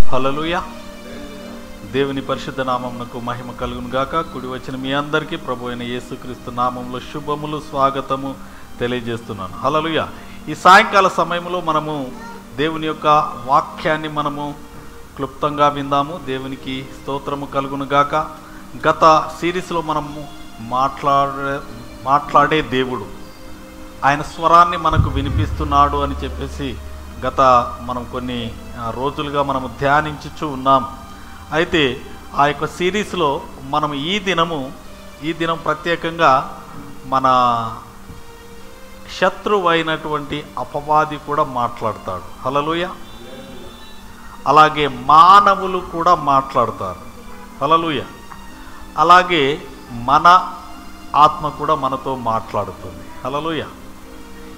హల్లెలూయా. దేవుని పరిశుద్ధ నామమునకు మహిమ కలుగును గాక. కూడి వచ్చిన మీ అందరికీ ప్రభు అయిన యేసుక్రీస్తు నామములో శుభములు స్వాగతము తెలియజేస్తున్నాను. హల్లెలూయా. ఈ సాయంకాల సమయంలో మనము దేవుని యొక్క వాక్యాన్ని మనము క్లుప్తంగా విందాము. దేవునికి స్తోత్రము కలుగును గాక. గత సిరీస్లో మనము మాట్లాడే దేవుడు ఆయన స్వరాన్ని మనకు వినిపిస్తున్నాడు అని చెప్పేసి గత మనం కొన్ని రోజులుగా మనము ధ్యానించుచూ ఉన్నాం. అయితే ఆ యొక్క సిరీస్లో మనం ఈ దినం ప్రత్యేకంగా మన శత్రువు అయినటువంటి అపవాది కూడా మాట్లాడతాడు. హల్లెలూయా. అలాగే మానవులు కూడా మాట్లాడతారు. హల్లెలూయా. అలాగే మన ఆత్మ కూడా మనతో మాట్లాడుతుంది. హల్లెలూయా.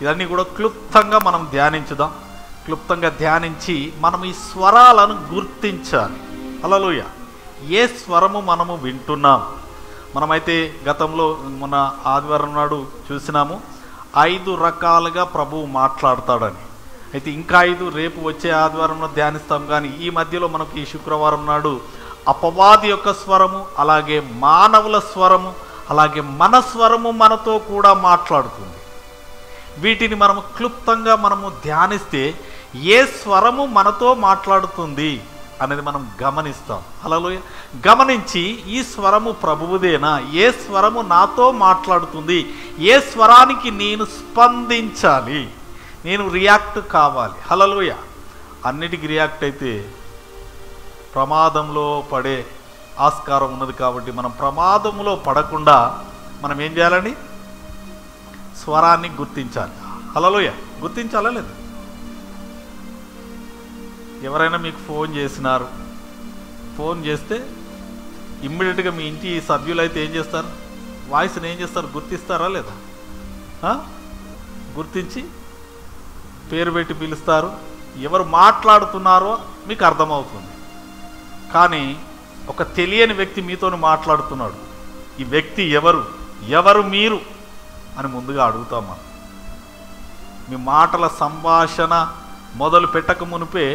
ఇవన్నీ కూడా క్లుప్తంగా మనం ధ్యానించుదాం. క్లుప్తంగా ధ్యానించి మనం ఈ స్వరాలను గుర్తించాలి. హల్లెలూయా. ఏ స్వరము మనము వింటున్నాం. మనమైతే గతంలో మన ఆదివారం నాడు చూసినాము 5 రకాలుగా ప్రభువు మాట్లాడతాడని. అయితే ఇంకా 5 రేపు వచ్చే ఆదివారంలో ధ్యానిస్తాం. కానీ ఈ మధ్యలో మనకు ఈ శుక్రవారం నాడు అపవాది యొక్క స్వరము, అలాగే మానవుల స్వరము, అలాగే మన స్వరము మనతో కూడా మాట్లాడుతుంది. వీటిని మనము క్లుప్తంగా మనము ధ్యానిస్తే ఏ స్వరము మనతో మాట్లాడుతుంది అనేది మనం గమనిస్తాం. హల్లెలూయా. గమనించి ఈ స్వరము ప్రభువుదేనా, ఏ స్వరము నాతో మాట్లాడుతుంది, ఏ స్వరానికి నేను స్పందించాలి, నేను రియాక్ట్ కావాలి. హల్లెలూయా. అన్నిటికీ రియాక్ట్ అయితే ప్రమాదంలో పడే ఆస్కారం ఉన్నది. కాబట్టి మనం ప్రమాదంలో పడకుండా మనం ఏం చేయాలని, స్వరాన్ని గుర్తించాలి. హల్లెలూయా. గుర్తించాలా లేదు? ఎవరైనా మీకు ఫోన్ చేసినారు, ఫోన్ చేస్తే ఇమ్మీడియట్గా మీ ఇంటి సభ్యులైతే ఏం చేస్తారు, వాయిస్ని ఏం చేస్తారు, గుర్తిస్తారా లేదా? గుర్తించి పేరు పెట్టి పిలుస్తారు. ఎవరు మాట్లాడుతున్నారో మీకు అర్థమవుతుంది. కానీ ఒక తెలియని వ్యక్తి మీతో మాట్లాడుతున్నాడు. ఈ వ్యక్తి ఎవరు మీరు అని ముందుగా అడుగుతాం మనం. మీ మాటల సంభాషణ మొదలు పెట్టక మునిపే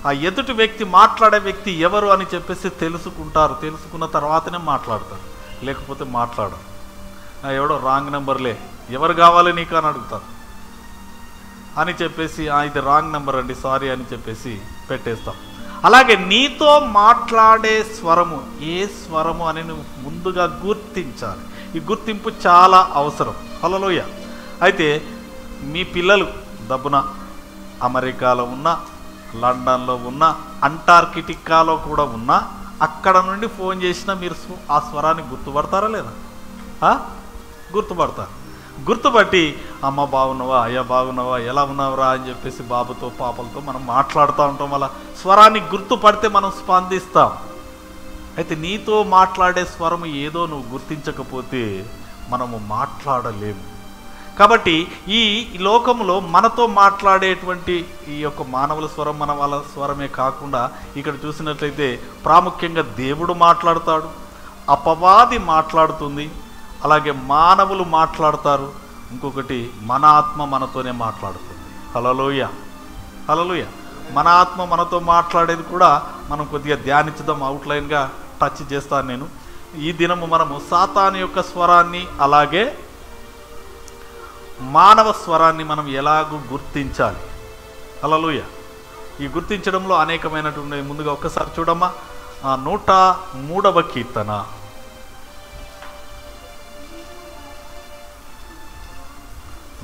ఆ ఎదుటి వ్యక్తి, మాట్లాడే వ్యక్తి ఎవరు అని చెప్పేసి తెలుసుకుంటారు. తెలుసుకున్న తర్వాతనే మాట్లాడతారు, లేకపోతే మాట్లాడరు. ఎవడో రాంగ్ నెంబర్లే, ఎవరు కావాలి నీకు అని అడుగుతారు. అని చెప్పేసి ఇది రాంగ్ నెంబర్ అండి, సారీ అని చెప్పేసి పెట్టేస్తాం. అలాగే నీతో మాట్లాడే స్వరము ఏ స్వరము అని నువ్వు ముందుగా గుర్తించాలి. ఈ గుర్తింపు చాలా అవసరం. హల్లెలూయా. అయితే మీ పిల్లలు దబ్బున అమెరికాలో ఉన్న, లండన్లో ఉన్న, అంటార్కిటికాలో కూడా ఉన్న, అక్కడ నుండి ఫోన్ చేసినా మీరు ఆ స్వరాన్ని గుర్తుపడతారా లేదా? గుర్తుపడతారు. గుర్తుపట్టి అమ్మ బాగున్నావా, అయ్యా బాగున్నావా, ఎలా ఉన్నావురా అని చెప్పేసి బాబుతో పాపలతో మనం మాట్లాడుతూ ఉంటాం. అలా స్వరాన్ని గుర్తుపడితే మనం స్పందిస్తాం. అయితే నీతో మాట్లాడే స్వరము ఏదో నువ్వు గుర్తించకపోతే మనము మాట్లాడలేము. కాబట్టి ఈ లోకంలో మనతో మాట్లాడేటువంటి ఈ యొక్క మానవుల స్వరం మన వాళ్ళ స్వరమే కాకుండా ఇక్కడ చూసినట్లయితే ప్రాముఖ్యంగా దేవుడు మాట్లాడతాడు, అపవాది మాట్లాడుతుంది, అలాగే మానవులు మాట్లాడతారు, ఇంకొకటి మన ఆత్మ మనతోనే మాట్లాడుతుంది. హల్లెలూయా. హల్లెలూయా. మన ఆత్మ మనతో మాట్లాడేది కూడా మనం కొద్దిగా ధ్యానించుదాం. అవుట్లైన్గా టచ్ చేస్తాను నేను. ఈ దినము మనము సాతాను యొక్క స్వరాన్ని, అలాగే మానవ స్వరాన్ని మనం ఎలాగూ గుర్తించాలి. హల్లెలూయా. ఈ గుర్తించడంలో అనేకమైనటువంటి, ముందుగా ఒక్కసారి చూడమ్మా 103వ కీర్తన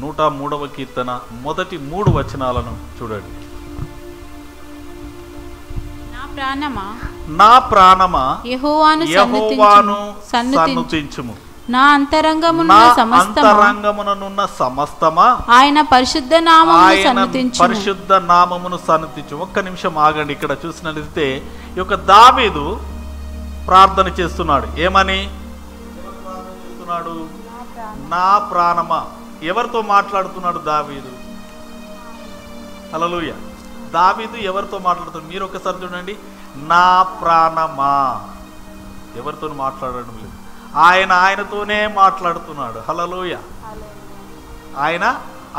103వ కీర్తన మొదటి 3 వచనాలను చూడండి. నా ప్రాణమా యెహోవాను సన్నుతించుము, నా అంతరంగమునున్న సమస్తమా ఆయన పరిశుద్ధ నామమును సన్నుతించు. ఒక్క నిమిషం ఆగండి. ఇక్కడ చూసినట్లయితే ఈ యొక్క దావీదు ప్రార్థన చేస్తున్నాడు. ఏమని చేస్తున్నాడు? నా ప్రాణమా. ఎవరితో మాట్లాడుతున్నాడు దావీదు? హల్లెలూయా. దావీదు ఎవరితో మాట్లాడుతున్నాడు? మీరు ఒకసారి చూడండి. నా ప్రాణమా. ఎవరితో మాట్లాడడం లేదు, ఆయనతోనే మాట్లాడుతున్నాడు. హల్లెలూయా.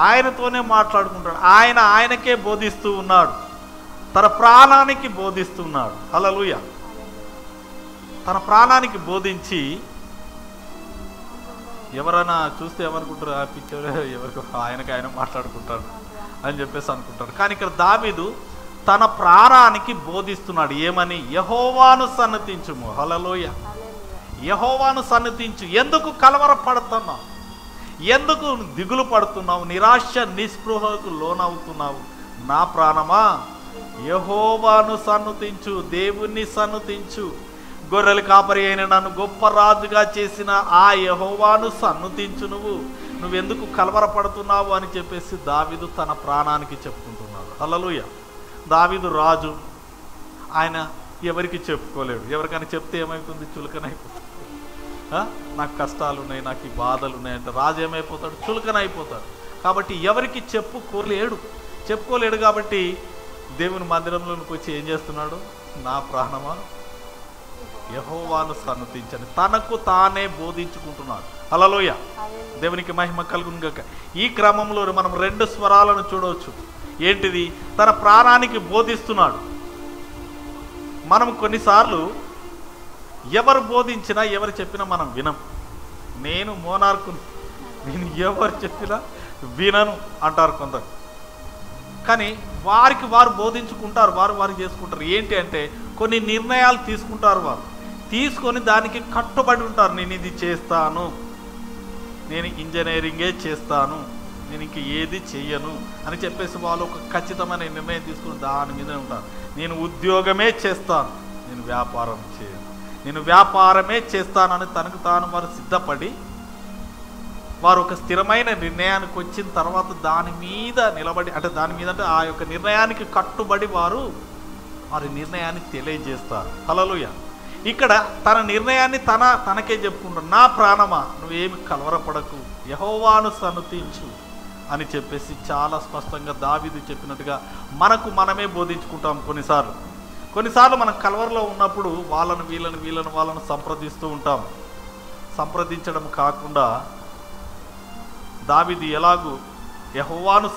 ఆయనతోనే మాట్లాడుకుంటాడు. ఆయనకే బోధిస్తూ ఉన్నాడు. తన ప్రాణానికి బోధిస్తున్నాడు. హల్లెలూయా. తన ప్రాణానికి బోధించి ఎవరైనా చూస్తే ఏమనుకుంటారు, ఆ పిక్చర్ ఎవరికి ఆయన మాట్లాడుకుంటాడు అని చెప్పేసి అనుకుంటారు. కానీ ఇక్కడ దావీదు తన ప్రాణానికి బోధిస్తున్నాడు. ఏమని? యెహోవాను సన్నతించుము. హల్లెలూయా. యెహోవాను సన్నతించు. ఎందుకు కలవరపడుతున్నావు? ఎందుకు దిగులు పడుతున్నావు? నిరాశ నిస్పృహకు లోనవుతున్నావు? నా ప్రాణమా, యెహోవాను సన్నతించు, దేవుణ్ణి సన్నతించు. గొర్రెల కాపరి అయిన నన్ను గొప్ప రాజుగా చేసిన ఆ యెహోవాను సన్నతించు. నువ్వెందుకు కలవరపడుతున్నావు అని చెప్పేసి దావీదు తన ప్రాణానికి చెప్పుకుంటున్నాడు. హల్లెలూయా. దావీదు రాజు, ఆయన ఎవరికి చెప్పుకోలేడు. ఎవరికైనా చెప్తే ఏమైతుంది? చులకనైపోతుంది. నాకు కష్టాలు ఉన్నాయి, నాకు ఈ బాధలు ఉన్నాయి అంటే రాజు ఏమైపోతాడు? చులకనైపోతాడు. కాబట్టి ఎవరికి చెప్పుకోలేడు. కాబట్టి దేవుని మందిరంలోనికి వచ్చి ఏం చేస్తున్నాడు? నా ప్రాణమా, యెహోవాను సన్నతించని తనకు తానే బోధించుకుంటున్నాడు. హల్లెలూయా. దేవునికి మహిమ కలుగును గాక. ఈ క్రమంలో మనం 2 స్వరాలను చూడవచ్చు. ఏంటిది? తన ప్రాణానికి బోధిస్తున్నాడు. మనం కొన్నిసార్లు ఎవరు బోధించినా ఎవరు చెప్పినా మనం వినం. నేను మోనార్కుని, నేను ఎవరు చెప్పినా వినను అంటారు కొందరు. కానీ వారికి వారు బోధించుకుంటారు, వారు చేసుకుంటారు. ఏంటి అంటే కొన్ని నిర్ణయాలు తీసుకుంటారు. వారు తీసుకొని దానికి కట్టుబడి ఉంటారు. నేను ఇది చేస్తాను, నేను ఇంజనీరింగే చేస్తాను, నేను ఇంక ఏది చెయ్యను అని చెప్పేసి వాళ్ళు ఒక ఖచ్చితమైన నిర్ణయం తీసుకుని దాని మీదనే ఉంటారు. నేను ఉద్యోగమే చేస్తాను, నేను వ్యాపారం చేయను, నేను వ్యాపారమే చేస్తానని తనకు తాను వారు సిద్ధపడి వారు ఒక స్థిరమైన నిర్ణయానికి వచ్చిన తర్వాత దాని మీద నిలబడి, అంటే ఆ యొక్క నిర్ణయానికి కట్టుబడి వారి నిర్ణయాన్ని తెలియజేస్తారు. హల్లెలూయా. ఇక్కడ తన నిర్ణయాన్ని తనకే చెప్పుకుంటాడు. నా ప్రాణమా, నువ్వేమి కలవరపడకు, యెహోవాను సన్నతించు అని చెప్పేసి చాలా స్పష్టంగా దావీదు చెప్పినట్టుగా మనకు మనమే బోధించుకుంటాం. కొన్నిసార్లు మనం కలవరలో ఉన్నప్పుడు వాళ్ళను సంప్రదిస్తూ ఉంటాం. సంప్రదించడం కాకుండా దావీదు ఎలాగూ యెహోవాను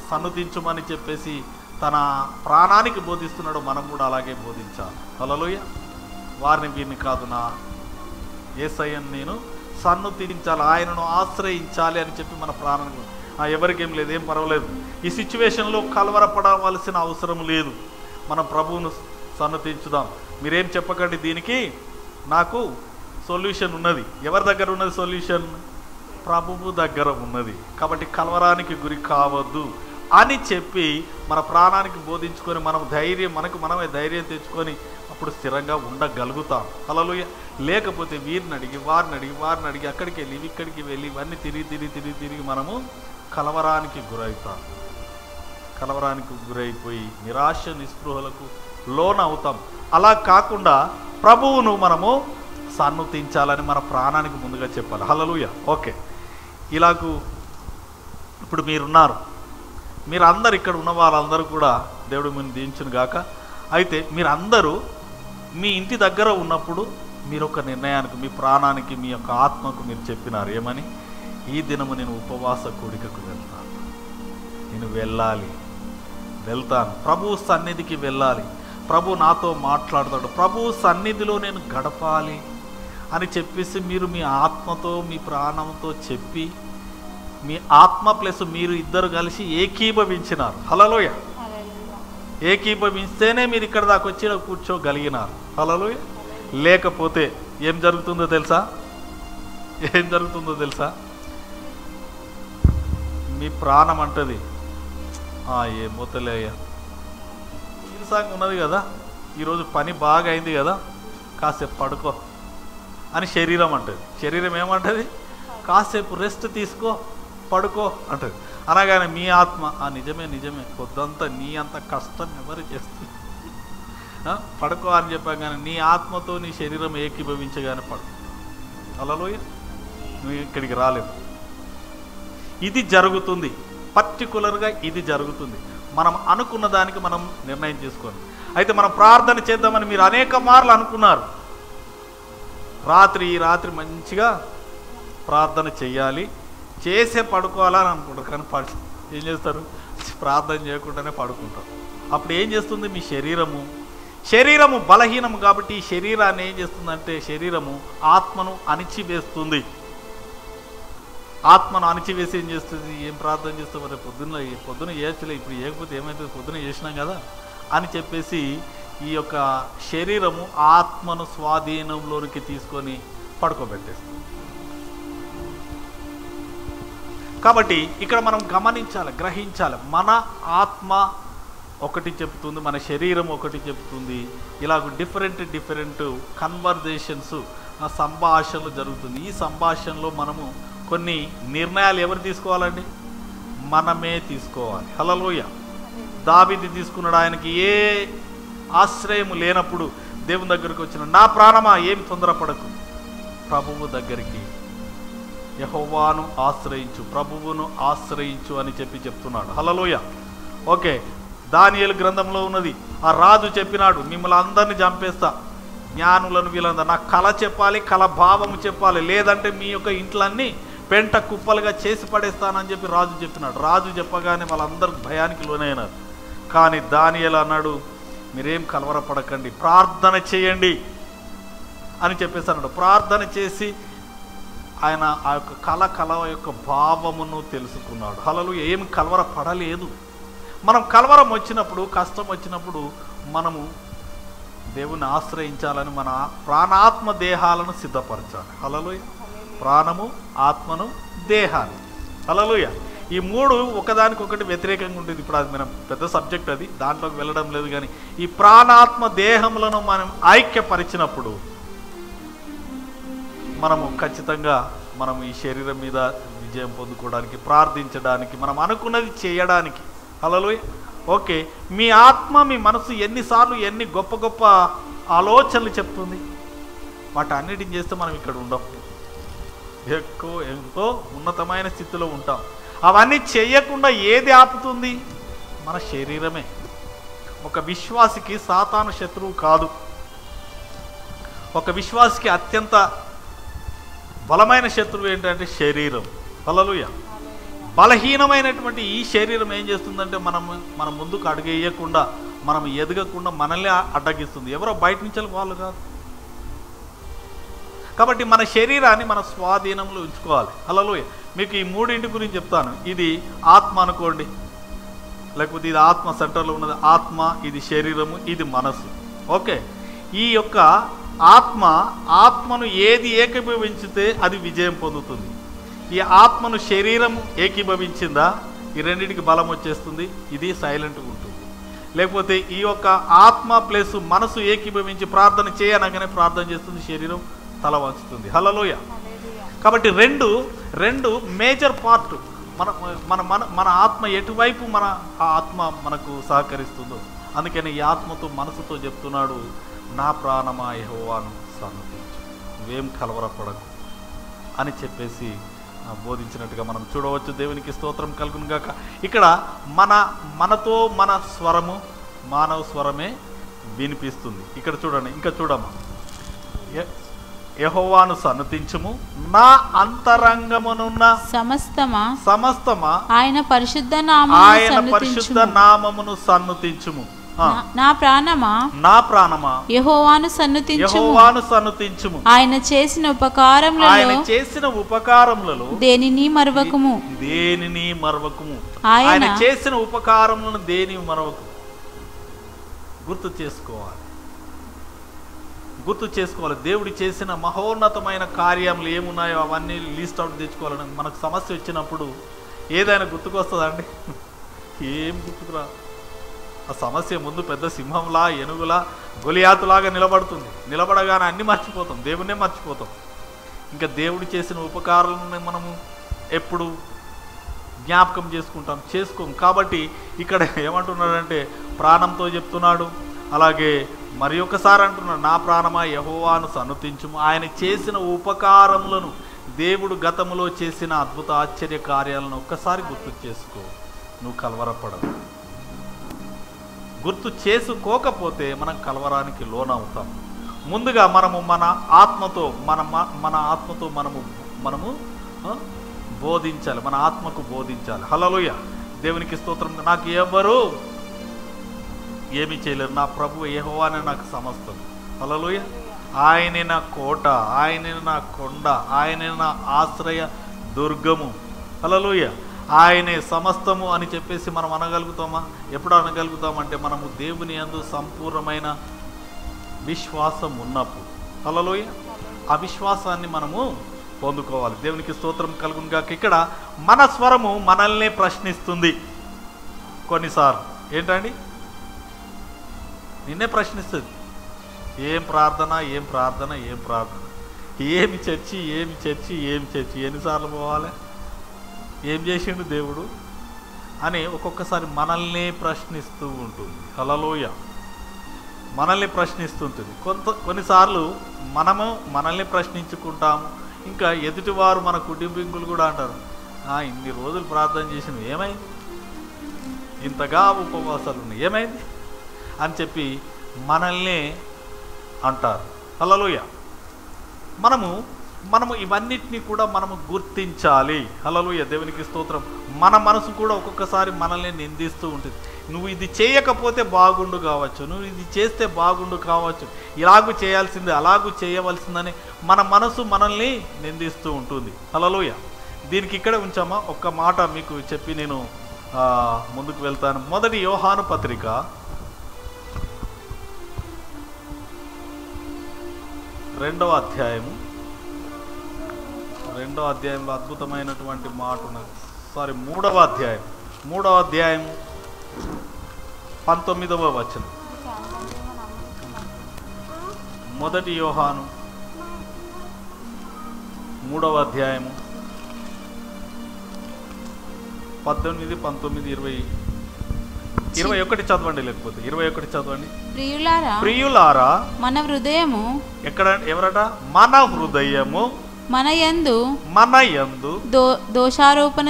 సన్నతించుమని చెప్పేసి తన ప్రాణానికి బోధిస్తున్నాడో మనం కూడా అలాగే బోధించాలి. హల్లెలూయా. వీరిని కాదు, నా యేసయ్యను నేను సన్నతించాలి, ఆయనను ఆశ్రయించాలి అని చెప్పి మన ప్రాణానికి, ఎవరికేం లేదు, ఏం పర్వాలేదు, ఈ సిచ్యువేషన్లో కలవరపడవలసిన అవసరం లేదు, మనం ప్రభువును సన్నతించుదాం. మీరేం చెప్పకండి, దీనికి నాకు సొల్యూషన్ ఉన్నది. ఎవరి దగ్గర ఉన్నది సొల్యూషన్? ప్రభువు దగ్గర ఉన్నది. కాబట్టి కలవరానికి గురి కావద్దు అని చెప్పి మన ప్రాణానికి బోధించుకొని మనకు మనమే ధైర్యం తెచ్చుకొని అప్పుడు స్థిరంగా ఉండగలుగుతాం. హల్లెలూయా. లేకపోతే వారిని అడిగి అక్కడికి వెళ్ళి ఇక్కడికి వెళ్ళి ఇవన్నీ తిరిగి మనము కలవరానికి గురైపోయి నిరాశ నిస్పృహలకు లోనవుతాం. అలా కాకుండా ప్రభువును మనము సన్నతించాలని మన ప్రాణానికి ముందుగా చెప్పాలి. హల్లెలూయా. ఓకే. ఇలాగూ ఇప్పుడు మీరందరూ ఇక్కడ ఉన్న వాళ్ళందరూ కూడా దేవుడు మిమ్మల్ని దీవించును గాక. అయితే మీరందరూ మీ ఇంటి దగ్గర ఉన్నప్పుడు మీరు ఒక నిర్ణయానికి, మీ ప్రాణానికి, మీ యొక్క ఆత్మకు మీరు చెప్పినారు. ఏమని? ఈ దినము నేను ఉపవాస కూడికకు వెళ్తాను, నేను వెళ్తాను, ప్రభు సన్నిధికి వెళ్ళాలి, ప్రభు నాతో మాట్లాడతాడు, ప్రభు సన్నిధిలో నేను గడపాలి అని చెప్పేసి మీరు మీ ఆత్మతో మీ ప్రాణంతో చెప్పి మీ ఆత్మ ప్లస్ మీరు ఇద్దరు కలిసి ఏకీభవించినారు. హల్లెలూయా. ఏకీభవిస్తేనే మీరు ఇక్కడ దాకా వచ్చి కూర్చోగలిగినారు. హల్లెలూయా. లేకపోతే ఏం జరుగుతుందో తెలుసా? మీ ప్రాణం అంటది, ఏమోతలేయ్యా, నీరసంగా ఉన్నది కదా, ఈరోజు పని బాగా అయింది కదా, కాసేపు పడుకో అని శరీరం అంటది. శరీరం ఏమంటది? కాసేపు రెస్ట్ తీసుకో, పడుకో అంటది. అనగానే మీ ఆత్మ నిజమే పొద్దంతా నీ అంత కష్టం ఎవరు చేస్తుంది, పడుకో అని చెప్పగానే నీ ఆత్మతో నీ శరీరం ఏకీభవించగానే పడుకో. హల్లెలూయా. నువ్వు ఇక్కడికి రాలేవు. ఇది జరుగుతుంది, పర్టికులర్గా ఇది జరుగుతుంది. మనం అనుకున్న దానికి మనం నిర్ణయం చేసుకోండి. అయితే మనం ప్రార్థన చేద్దామని మీరు అనేక మార్లు అనుకున్నారు. రాత్రి మంచిగా ప్రార్థన చెయ్యాలి, చేసే పడుకోవాలని అనుకుంటారు. కానీ ఏం చేస్తారు? ప్రార్థన చేయకుండానే పడుకుంటారు. అప్పుడు ఏం చేస్తుంది? మీ శరీరము బలహీనము కాబట్టి ఈ శరీరాన్ని ఏం చేస్తుందంటే శరీరము ఆత్మను అణిచివేస్తుంది. ఆత్మను అణిచివేసి ఏం చేస్తుంది? ఏం ప్రార్థన చేస్తే మరి పొద్దున చేయొచ్చులే, ఇప్పుడు చేయకపోతే ఏమవుతుంది, పొద్దున చేసినాం కదా అని చెప్పేసి ఈ యొక్క శరీరము ఆత్మను స్వాధీనంలోనికి తీసుకొని పడుకోబెట్టేస్తుంది. కాబట్టి ఇక్కడ మనం గమనించాలి, గ్రహించాలి. మన ఆత్మ ఒకటి చెప్తుంది, మన శరీరం ఒకటి చెప్తుంది. ఇలాగ డిఫరెంట్ కన్వర్జేషన్స్, సంభాషణలు జరుగుతుంది. ఈ సంభాషణలో మనము కొన్ని నిర్ణయాలు ఎవరు తీసుకోవాలండి? మనమే తీసుకోవాలి. హల్లెలూయా. దావీదు తీసుకున్నాడు. ఆయనకి ఏ ఆశ్రయము లేనప్పుడు దేవుని దగ్గరికి వచ్చిన, నా ప్రాణమా ఏమి తొందరపడకు, ప్రభువు దగ్గరికి, యెహోవాను ఆశ్రయించు, ప్రభువును ఆశ్రయించు అని చెప్తున్నాడు. హల్లెలూయా. ఓకే, దానియేలు గ్రంథంలో ఉన్నది. ఆ రాజు చెప్పినాడు, మిమ్మల్ని అందరినీ చంపేస్తా, జ్ఞానులను వీళ్ళందరూ, నాకు కళ చెప్పాలి, కళ భావము చెప్పాలి, లేదంటే మీ యొక్క ఇంట్లన్నీ పెంట కుప్పలుగా చేసి పడేస్తానని చెప్పి రాజు చెప్పినాడు. రాజు చెప్పగానే వాళ్ళందరూ భయానికి లోనైనారు. కానీ దానియేలు అన్నాడు, మీరేం కలవరపడకండి, ప్రార్థన చేయండి అని చెప్పేసి అన్నాడు. ప్రార్థన చేసి ఆయన ఆ యొక్క కళ యొక్క భావమును తెలుసుకున్నాడు. హల్లెలూయా. ఏమి కలవరపడలేదు. మనం కలవరం వచ్చినప్పుడు, కష్టం వచ్చినప్పుడు మనము దేవుని ఆశ్రయించాలని మన ప్రాణాత్మ దేహాలను సిద్ధపరచాలి. హల్లెలూయా. ప్రాణము, ఆత్మను, దేహాన్ని. హల్లెలూయా. ఈ మూడు ఒకదానికొకటి వ్యతిరేకంగా ఉంటుంది. ఇప్పుడు అది మనం పెద్ద సబ్జెక్ట్, అది దాంట్లోకి వెళ్ళడం లేదు. కానీ ఈ ప్రాణాత్మ దేహములను మనం ఐక్యపరిచినప్పుడు మనము ఖచ్చితంగా మనం ఈ శరీరం మీద విజయం పొందుకోవడానికి, ప్రార్థించడానికి, మనం అనుకున్నది చేయడానికి. హల్లెలూయా. ఓకే, మీ ఆత్మ, మీ మనసు ఎన్నిసార్లు ఎన్ని గొప్ప గొప్ప ఆలోచనలు చెప్తుంది, వాటి అన్నిటిని చేస్తే మనం ఇక్కడ ఉండం, ఎంతో ఉన్నతమైన స్థితిలో ఉంటాం. అవన్నీ చేయకుండా ఏది ఆపుతుంది? మన శరీరమే. ఒక విశ్వాసికి సాతాను శత్రువు కాదు. ఒక విశ్వాసికి అత్యంత బలమైన శత్రువు ఏంటంటే శరీరం. హల్లెలూయా. బలహీనమైనటువంటి ఈ శరీరం ఏం చేస్తుందంటే మనం ముందుకు అడుగేయకుండా, మనం ఎదగకుండా మనల్ని అడ్డగిస్తుంది. ఎవరో బయట నుంచి వాళ్ళు కాదు. కాబట్టి మన శరీరాన్ని మన స్వాధీనంలో ఉంచుకోవాలి. హల్లెలూయా. మీకు ఈ మూడింటి గురించి చెప్తాను. ఇది ఆత్మ అనుకోండి, లేకపోతే ఇది ఆత్మ సెంటర్లో ఉన్నది ఆత్మ, ఇది శరీరము, ఇది మనసు. ఓకే, ఈ యొక్క ఆత్మను ఏది ఏకీభవించితే అది విజయం పొందుతుంది. ఈ ఆత్మను శరీరం ఏకీభవించిందా, ఈ రెండింటికి బలం వచ్చేస్తుంది, ఇది సైలెంట్గా ఉంటుంది. లేకపోతే ఈ యొక్క ఆత్మ ప్లస్ మనసు ఏకీభవించి ప్రార్థన చేయనగానే ప్రార్థన చేస్తుంది, శరీరం తల వంచుతుంది. హల్లెలూయా. కాబట్టి రెండు మేజర్ పార్ట్. మన ఆత్మ ఎటువైపు మన ఆత్మ మనకు సహకరిస్తుందో, అందుకని ఈ ఆత్మతో మనసుతో చెప్తున్నాడు, నా ప్రాణమా యెహోవాను సన్నతించు, నువ్వేం కలవరపడకు అని చెప్పేసి బోధించినట్టుగా మనం చూడవచ్చు. దేవునికి స్తోత్రం కలుగును గాక. ఇక్కడ మనతో మన స్వరము మానవ స్వరమే వినిపిస్తుంది. ఇక్కడ చూడండి, ఇంకా చూడమ్మా, యెహోవాను సన్నతించుము, నా అంతరంగమునున్న సమస్తమా ఆయన పరిశుద్ధ నామమును సన్నతించుము. నా ప్రాణమా యెహోవాను సన్నతించుము. ఆయన చేసిన ఉపకారములలో దేనిని మరవకుము. ఆయన చేసిన ఉపకారములను దేని మరవకు. గుర్తు చేసుకోవాలి. దేవుడు చేసిన మహోన్నతమైన కార్యములు ఏమున్నాయో అవన్నీ లిస్ట్ అవుట్ తెచ్చుకోవాలని. మనకు సమస్య వచ్చినప్పుడు ఏదైనా గుర్తుకొస్తుందండి? ఏం గుర్తుకురా. ఆ సమస్య ముందు పెద్ద సింహంలా, ఏనుగులా, గొలియాతులాగా నిలబడగానే అన్నీ మర్చిపోతాం, దేవుణ్ణే మర్చిపోతాం. ఇంకా దేవుడు చేసిన ఉపకారాలను మనము ఎప్పుడు జ్ఞాపకం చేసుకోం. కాబట్టి ఇక్కడ ఏమంటున్నాడంటే ప్రాణంతో చెప్తున్నాడు. అలాగే మరి ఒకసారి అంటున్నాడు, నా ప్రాణమా యెహోవాను సన్నతించుము, ఆయన చేసిన ఉపకారములను, దేవుడు గతములో చేసిన అద్భుత ఆశ్చర్య కార్యాలను ఒక్కసారి గుర్తు చేసుకో. నువ్వు కలవరపడవు. గుర్తు చేసుకోకపోతే మనం కలవరానికి లోనవుతాం. ముందుగా మనము మన ఆత్మతో మనము బోధించాలి, మన ఆత్మకు బోధించాలి. హల్లెలూయా. దేవునికి స్తోత్రం. నాకు ఎవరు ఏమీ చేయలేరు. నా ప్రభు యెహోవానే నాకు సమస్తం. హల్లెలూయా. ఆయనే నా కోట, ఆయనే నా కొండ, ఆయనే నా ఆశ్రయ దుర్గము. హల్లెలూయా. ఆయనే సమస్తము అని చెప్పేసి మనం అనగలుగుతామా? ఎప్పుడు అనగలుగుతామంటే మనము దేవుని యందు సంపూర్ణమైన విశ్వాసం ఉన్నప్పుడు. హల్లెలూయా. ఆ విశ్వాసాన్ని మనము పొందుకోవాలి. దేవునికి స్తోత్రం కలుగును గాక. ఇక్కడ మన స్వరము మనల్ని ప్రశ్నిస్తుంది కొన్నిసార్లు. ఏంటండి? నిన్నే ప్రశ్నిస్తుంది. ఏం ప్రార్థన, ఏం ప్రార్థన, ఏం ప్రార్థన, ఏమి చర్చి, ఏమి చర్చి, ఏమి చర్చి, ఎన్నిసార్లు పోవాలి, ఏం చేసిండు దేవుడు అని ఒక్కొక్కసారి మనల్ని ప్రశ్నిస్తూ ఉంటుంది. హల్లెలూయా. మనల్ని ప్రశ్నిస్తుంటుంది. కొన్నిసార్లు మనము మనల్ని ప్రశ్నించుకుంటాము. ఇంకా ఎదుటివారు మన కుటుంబీకులు కూడా అంటారు, ఇన్ని రోజులు ప్రార్థన చేసిన ఏమైంది, ఇంతగా ఉపవాసాలు ఉన్నాయి ఏమైంది అని చెప్పి మనల్ని అంటారు. హల్లెలూయా. మనము ఇవన్నిటినీ కూడా మనము గుర్తించాలి. హల్లెలూయా. దేవునికి స్తోత్రం. మన మనసు కూడా ఒక్కొక్కసారి మనల్ని నిందిస్తూ ఉంటుంది. నువ్వు ఇది చేయకపోతే బాగుండు కావచ్చు, నువ్వు ఇది చేస్తే బాగుండు కావచ్చు, ఇలాగూ చేయాల్సిందే, అలాగూ చేయవలసిందని మన మనసు మనల్ని నిందిస్తూ ఉంటుంది. హల్లెలూయా. దీనికి ఇక్కడ ఉంచామా? ఒక్క మాట మీకు చెప్పి నేను ముందుకు వెళ్తాను. మొదటి యోహాను పత్రిక 2వ అధ్యాయము. 2వ అధ్యాయంలో అద్భుతమైనటువంటి మాట ఉన్నది. 3వ అధ్యాయం 19వ వచనం. మొదటి యోహాను 3వ అధ్యాయము 18, 19, 20, 21 చదవండి. లేకపోతే 21 చదవండి. ప్రియులారా మన హృదయము ఎవరట? మన హృదయము మన యందు దోషారోపణ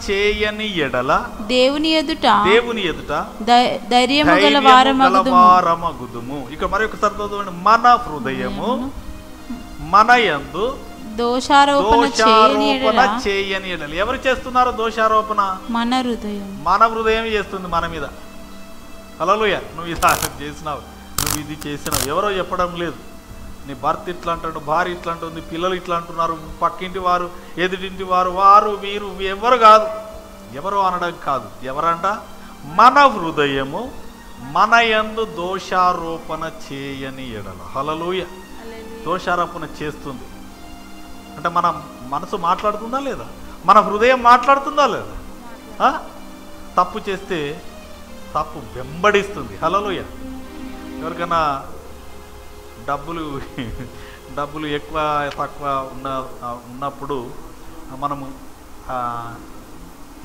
చేయని ఎడల దేవుని ఎదుట ధైర్యము గల వారమగుదుము. ఇక మరొకసారి చదవండి. మన హృదయము మన యందు దోషారోపణ చేయని ఎడల. ఎవరు చేస్తున్నారు దోషారోపణ? మన హృదయం చేస్తుంది మన మీద. హల్లెలూయా. నువ్వు ఇది చేసినావు, నువ్వు ఇది చేసినావు, ఎవరో చెప్పడం లేదు. నీ భర్త ఇట్లా అంటాడు, భార్య ఇట్లా అంటుంది, పిల్లలు ఇట్లా అంటున్నారు, పక్కింటి వారు, ఎదుటింటి వారు, వారు వీరు ఎవరు కాదు, ఎవరో అనడం కాదు. ఎవరంట? మన హృదయము మన యందు దోషారోపణ చేయని ఎడల. హల్లెలూయా. దోషారోపణ చేస్తుంది అంటే మన మనసు మాట్లాడుతుందా లేదా? మన హృదయం మాట్లాడుతుందా లేదా? తప్పు చేస్తే తప్పు వెంబడిస్తుంది. హల్లెలూయా. ఎవరికైనా డబ్బులు ఎక్కువ తక్కువ ఉన్నప్పుడు మనము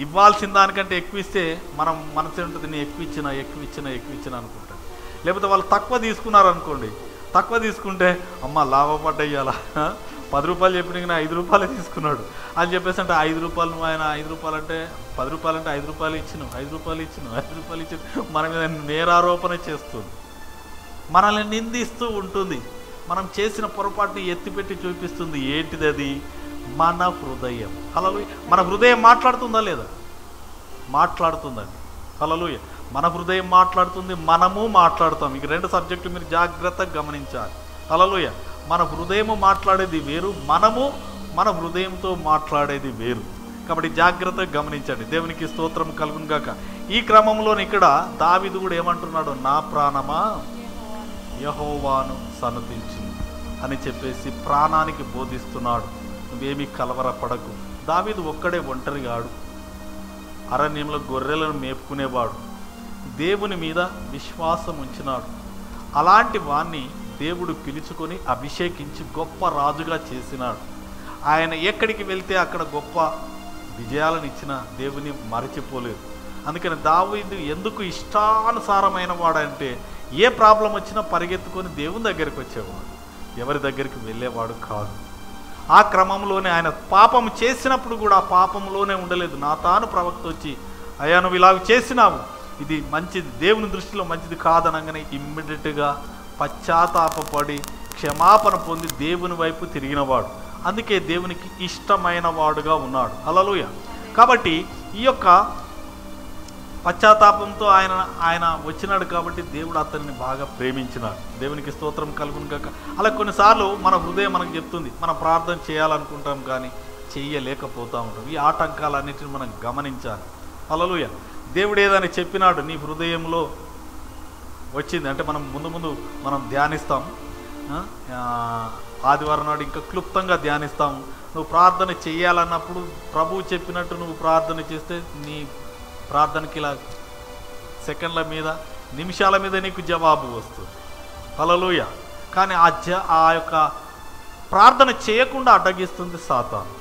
ఇవ్వాల్సిన దానికంటే ఎక్కువ ఇస్తే మనం మనసు ఉంటుంది, నేను ఎక్కువ ఇచ్చిన అనుకుంటాను. లేకపోతే వాళ్ళు తక్కువ తీసుకున్నారనుకోండి, తక్కువ తీసుకుంటే అమ్మ లాభపడ్డయ్యాలా, 10 రూపాయలు చెప్పిన 5 రూపాయలే తీసుకున్నాడు అని చెప్పేసి అంటే 5 రూపాయలు ఆయన 5 రూపాయలు అంటే 10 రూపాయలు అంటే 5 రూపాయలు ఇచ్చినాం, 5 రూపాయలు ఇచ్చిన మన మీద నేరారోపణ చేస్తుంది, మనల్ని నిందిస్తూ ఉంటుంది, మనం చేసిన పొరపాటుని ఎత్తిపెట్టి చూపిస్తుంది. ఏంటిది అది? మన హృదయం. హల్లెలూయా. మన హృదయం మాట్లాడుతుందా లేదా? మాట్లాడుతుందండి. హల్లెలూయా. మన హృదయం మాట్లాడుతుంది, మనము మాట్లాడుతాం. ఇక 2 సబ్జెక్టులు మీరు జాగ్రత్తగా గమనించాలి. హల్లెలూయా. మన హృదయము మాట్లాడేది వేరు, మనము మన హృదయంతో మాట్లాడేది వేరు. కాబట్టి జాగ్రత్తగా గమనించండి. దేవునికి స్తోత్రం కలుగును గాక. ఈ క్రమంలో ఇక్కడ దావీదు కూడా ఏమంటున్నాడు? నా ప్రాణమా యెహోవాను సన్నుతించు అని చెప్పేసి ప్రాణానికి బోధిస్తున్నాడు. నువ్వేమీ కలవరపడకు. దావీదు ఒక్కడే ఒంటరిగాడు, అరణ్యంలో గొర్రెలను మేపుకునేవాడు, దేవుని మీద విశ్వాసం ఉంచినాడు. అలాంటి వాణ్ణి దేవుడు పిలుచుకొని అభిషేకించి గొప్ప రాజుగా చేసినాడు. ఆయన ఎక్కడికి వెళ్తే అక్కడ గొప్ప విజయాలను ఇచ్చిన దేవుని మరచిపోలేదు. అందుకని దావీదు ఎందుకు ఇష్టానుసారమైన వాడంటే ఏ ప్రాబ్లం వచ్చినా పరిగెత్తుకొని దేవుని దగ్గరికి వచ్చేవాడు, ఎవరి దగ్గరికి వెళ్ళేవాడు కాదు. ఆ క్రమంలోనే ఆయన పాపం చేసినప్పుడు కూడా ఆ పాపంలోనే ఉండలేదు. నాతాను ప్రవక్త వచ్చి, అయ్యా నువ్వు ఇలాగ చేసినావు, ఇది మంచిది, దేవుని దృష్టిలో మంచిది కాదనగానే ఇమ్మీడియట్గా పశ్చాత్తాపపడి క్షమాపణ పొంది దేవుని వైపు తిరిగినవాడు. అందుకే దేవునికి ఇష్టమైన వాడుగా ఉన్నాడు. హల్లెలూయా. కాబట్టి ఈ యొక్క పశ్చాత్తాపంతో ఆయన వచ్చినాడు కాబట్టి దేవుడు అతన్ని బాగా ప్రేమించినాడు. దేవునికి స్తోత్రం కలుగును గాక. అలా కొన్నిసార్లు మన హృదయం మనకు చెప్తుంది, మనం ప్రార్థన చేయాలనుకుంటాం కానీ చెయ్యలేకపోతూ ఉంటాం. ఈ ఆటంకాలన్నిటిని మనం గమనించాలి. హల్లెలూయా. దేవుడు ఏదని చెప్పినాడు నీ హృదయంలో వచ్చింది అంటే మనం ముందు మనం ధ్యానిస్తాం. ఆదివారం నాడు ఇంకా క్లుప్తంగా ధ్యానిస్తాము. నువ్వు ప్రార్థన చేయాలన్నప్పుడు ప్రభువు చెప్పినట్టు నువ్వు ప్రార్థన చేస్తే నీ ప్రార్థనకి ఇలా సెకండ్ల మీద నిమిషాల మీద నీకు జవాబు వస్తుంది. హల్లెలూయా. కానీ ఆ యొక్క ప్రార్థన చేయకుండా అడ్డగిస్తుంది సాతాను.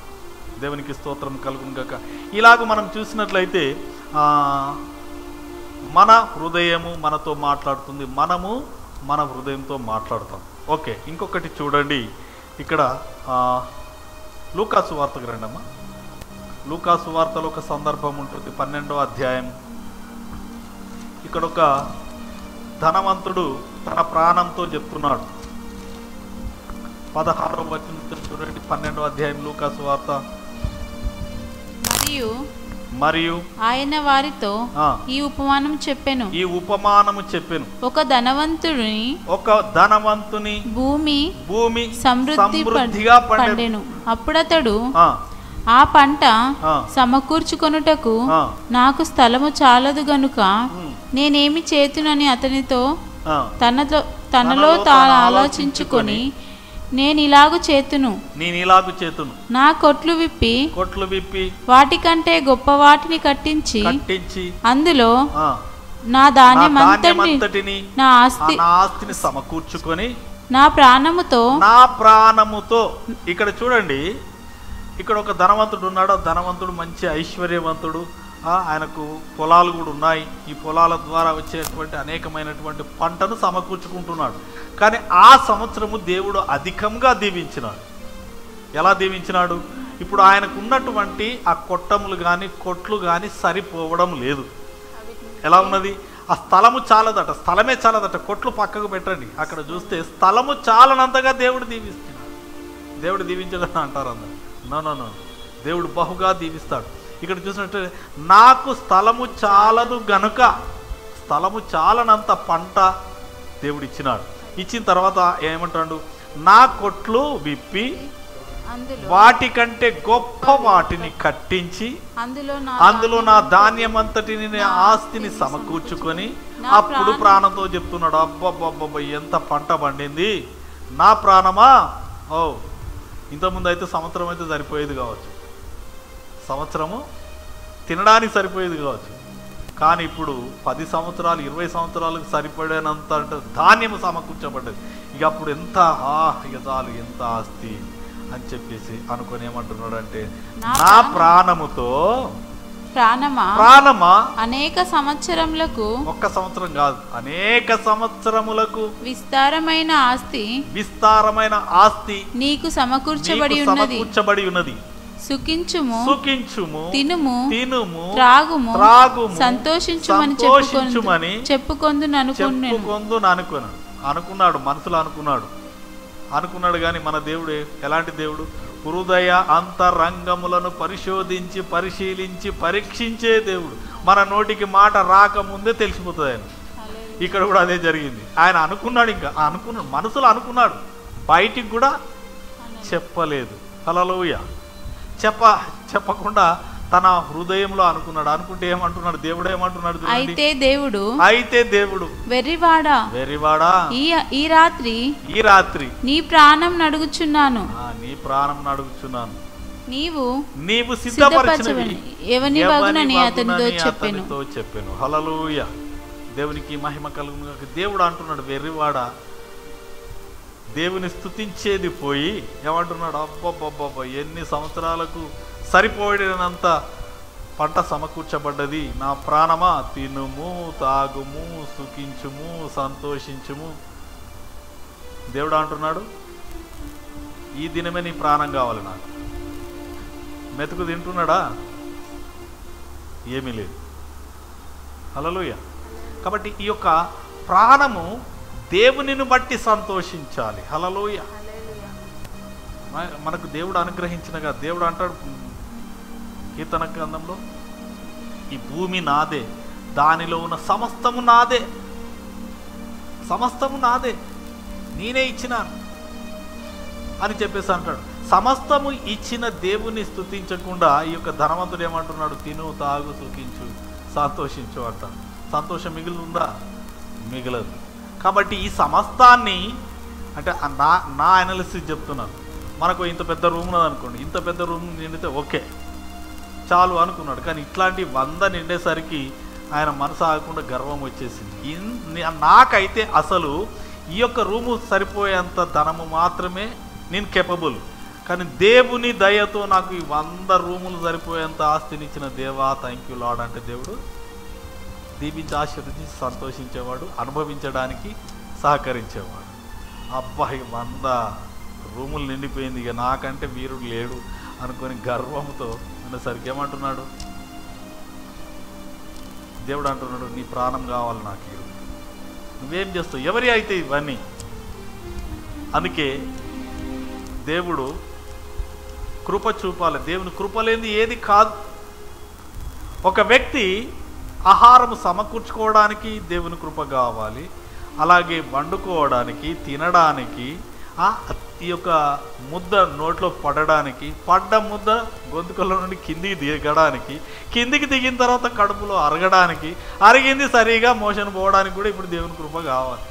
దేవునికి స్తోత్రం కలుగును గాక. ఇలాగ మనం చూసినట్లయితే మన హృదయము మనతో మాట్లాడుతుంది, మనము మన హృదయంతో మాట్లాడతాం. ఓకే, ఇంకొకటి చూడండి. ఇక్కడ లూకాసు వార్తకు రండమ్మా. లూకాసు వార్తలో ఒక సందర్భం ఉంటుంది, 12వ అధ్యాయం. ఇక్కడ ఒక ధనవంతుడు తన ప్రాణంతో చెప్తున్నాడు. 16వ వచనం చూడండి, 12వ అధ్యాయం లూకాసు వార్త. మరియు ఆయన వారితో ఈ ఉపమానం చెప్పెను. ఒక ధనవంతుని భూమి సమృద్ధిగా పండెను. అప్పుడతడు ఆ పంట సమకూర్చుకొనుటకు నాకు స్థలము చాలదు గనుక నేనేమి చేతునని అతనితో తనలో తాను ఆలోచించుకొని నేను ఇలాగు చేతును నా కొట్లు విప్పి వాటికంటే గొప్ప వాటిని కట్టించి అందులో నా ధాన్యమంతటిని నా ఆస్తిని సమకూర్చుకొని నా ప్రాణముతో ఇక్కడ చూడండి, ఇక్కడ ఒక ధనవంతుడు ఉన్నాడు. ఆ ధనవంతుడు మంచి ఐశ్వర్యవంతుడు, ఆయనకు పొలాలు కూడా ఉన్నాయి. ఈ పొలాల ద్వారా వచ్చేటువంటి అనేకమైనటువంటి పంటను సమకూర్చుకుంటున్నాడు. కానీ ఆ సంవత్సరము దేవుడు అధికంగా దీవించినాడు. ఎలా దీవించినాడు? ఇప్పుడు ఆయనకు ఉన్నటువంటి ఆ కొట్టములు కానీ కొట్లు కానీ సరిపోవడం లేదు. ఎలా ఉన్నది? ఆ స్థలము చాలదట, స్థలమే చాలదట. కొట్లు పక్కకు పెట్టండి, అక్కడ చూస్తే స్థలము చాలనంతగా దేవుడు దీవిస్తున్నాడు. దేవుడు దీవించదని అంటారు అందరు. నో, దేవుడు బహుగా దీవిస్తాడు. ఇక్కడ చూసినట్టు నాకు స్థలము చాలదు గనుక, స్థలము చాలనంత పంట దేవుడు ఇచ్చినాడు. ఇచ్చిన తర్వాత ఏమంటాడు? నా కొట్లు విప్పి వాటికంటే గొప్ప వాటిని కట్టించి అందులో నా ధాన్యమంతటిని ఆస్తిని సమకూర్చుకొని అప్పుడు ప్రాణంతో చెప్తున్నాడు, అబ్బబ్బబ్బ ఎంత పంట పండింది నా ప్రాణమా. ఇంతకుముందు అయితే సంవత్సరం అయితే సరిపోయేది కావచ్చు, సంవత్సరము తినడానికి సరిపోయేది కావచ్చు. కానీ ఇప్పుడు 10 సంవత్సరాలు 20 సంవత్సరాలకు సరిపడేనంత ధాన్యము సమకూర్చబడ్డది. ఇక అప్పుడు ఎంత ఇక చాలు, ఎంత ఆస్తి అని చెప్పేసి అనుకొని ఏమంటున్నాడు అంటే, నా ప్రాణముతో ప్రాణమా అనేక సంవత్సరములకు, ఒక్క సంవత్సరం కాదు అనేక సంవత్సరములకు విస్తారమైన ఆస్తి నీకు సమకూర్చబడి ఉన్నది. సుఖించుము, తినుము, త్రాగుము, సంతోషించుమని అనుకున్నాడు. మనసులో అనుకున్నాడు కానీ మన దేవుడు ఎలాంటి దేవుడు? హృదయ అంతరంగములను పరిశీలించి పరీక్షించే దేవుడు. మన నోటికి మాట రాకముందే తెలిసిపోతుంది ఆయన. ఇక్కడ కూడా అదే జరిగింది. ఆయన అనుకున్నాడు, మనసులో అనుకున్నాడు, బయటికి కూడా చెప్పలేదు. హల్లెలూయా. చెప్పకుండా తన హృదయంలో అనుకున్నాడు. అనుకుంటే ఏమంటున్నాడు? దేవుడు ఏమంటున్నాడు? అయితే దేవుడు వెర్రివాడా, ఈ రాత్రి నీ ప్రాణం నడుగుచున్నాను, నీవు సిద్ధపరచవని ఎవని వగునని అతనితో చెప్పెను. హల్లెలూయా. దేవునికి మహిమ కలుగును. దేవుడు అంటున్నాడు, వెర్రివాడా, దేవుని స్తుతించేది పోయి ఏమంటున్నాడు? అబ్బబ్బబ్బబ్బ ఎన్ని సంవత్సరాలకు సరిపోయినంత పంట సమకూర్చబడ్డది. నా ప్రాణమా, తినుము, తాగుము, సుఖించుము, సంతోషించుము. దేవుడు అంటున్నాడు, ఈ దినమే నీ ప్రాణం కావాలి నాకు. మెతుకు తింటున్నాడా? ఏమీ లేదు. హల్లెలూయా. కాబట్టి ఈ యొక్క ప్రాణము దేవునిని బట్టి సంతోషించాలి. హల్లెలూయా. మనకు దేవుడు అనుగ్రహించినగా దేవుడు అంటాడు కీర్తన గ్రంథంలో, ఈ భూమి నాదే, దానిలో ఉన్న సమస్తము నాదే, సమస్తము నాదే, నేనే ఇచ్చినాను అని చెప్పేసి అంటాడు. సమస్తము ఇచ్చిన దేవుని స్తుతించకుండా ఈ యొక్క ధనవంతుడు ఏమంటున్నాడు? తిను, తాగు, సుఖించు, సంతోషించు అంటాడు. సంతోషం మిగులుందా? మిగలదు. కాబట్టి ఈ సమస్తాన్ని అంటే నా అనాలిసిస్ చెప్తున్నాను. మనకు ఇంత పెద్ద రూమ్ ఉన్నది అనుకోండి, ఇంత పెద్ద రూమ్ నిండితే ఓకే చాలు అనుకున్నాడు. కానీ ఇట్లాంటి 100 నిండేసరికి ఆయన మనసు ఆగకుండా గర్వం వచ్చేసింది. నాకైతే అసలు ఈ యొక్క రూము సరిపోయేంత ధనము మాత్రమే నేను కేపబుల్, కానీ దేవుని దయతో నాకు ఈ 100 రూములు సరిపోయేంత ఆస్తిని ఇచ్చిన దేవా, థ్యాంక్ యూ లార్డ్ అంటే దేవుడు దీవించి ఆశీర్వదించి సంతోషించేవాడు, అనుభవించడానికి సహకరించేవాడు. అబ్బాయి 100 రూములు నిండిపోయింది, ఇక నాకంటే వీరుడు లేడు అనుకొని గర్వంతో అనేసరికి ఏమంటున్నాడు? దేవుడు అంటున్నాడు, నీ ప్రాణం కావాలి నాకు, నువ్వేం చేస్తావు? ఎవరి అయితే ఇవన్నీ? అందుకే దేవుడు కృప చూపాలి. దేవుని కృప లేనిది ఏది కాదు. ఒక వ్యక్తి ఆహారం సమకూర్చుకోవడానికి దేవుని కృప కావాలి, అలాగే వండుకోవడానికి, తినడానికి, ఈ యొక్క ముద్ద నోట్లో పడడానికి, పడ్డ ముద్ద గొంతుకల నుండి కిందికి దిగడానికి, కిందికి దిగిన తర్వాత కడుపులో అరగడానికి, అరిగింది సరిగా మోషన్ పోవడానికి కూడా ఇప్పుడు దేవుని కృప కావాలి.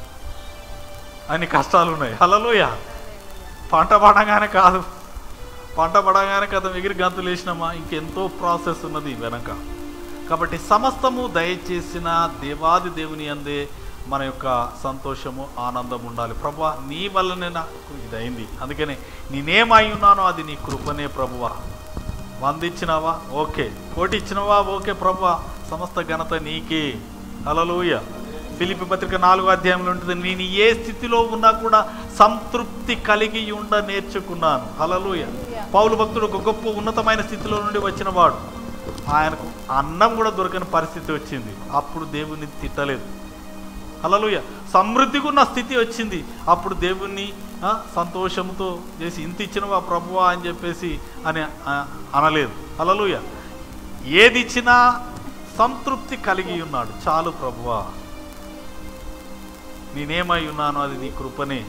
అన్ని కష్టాలు ఉన్నాయి. హల్లెలూయా. పంట పడగానే కాదు, పంట పడగానే కదా ఎగిరి గంతులు వేసినామా, ఇంకెంతో ప్రాసెస్ ఉన్నది వెనక. కాబట్టి సమస్తము దయచేసిన దేవాది దేవుని అందే మన యొక్క సంతోషము, ఆనందం ఉండాలి. ప్రభువా, నీ వల్లనే నాకు ఇదైంది, అందుకనే నేనేమై ఉన్నానో అది నీ కృపనే ప్రభువా. 100 ఇచ్చినావా? ఓకే. 1 ఇచ్చినవా? ఓకే ప్రభువా, సమస్త ఘనత నీకే. హల్లెలూయా. ఫిలిప్పీ పత్రిక 4వ అధ్యాయంలో ఉంటుంది, నేను ఏ స్థితిలో ఉన్నా కూడా సంతృప్తి కలిగి ఉండ నేర్చుకున్నాను. హల్లెలూయా. పౌలు భక్తుడు ఒక గొప్ప ఉన్నతమైన స్థితిలో నుండి వచ్చిన వాడు. ఆయనకు అన్నం కూడా దొరకని పరిస్థితి వచ్చింది, అప్పుడు దేవుని తిట్టలేదు. హల్లెలూయా. సమృద్ధిగా ఉన్న స్థితి వచ్చింది, అప్పుడు దేవుణ్ణి సంతోషంతో చేసి ఇంత ఇచ్చినవా ప్రభువా అని చెప్పేసి అని అనలేదు. హల్లెలూయా. ఏది ఇచ్చినా సంతృప్తి కలిగి ఉన్నాడు. చాలు ప్రభువా, నేనేమై ఉన్నానో అది నీ కృపనే,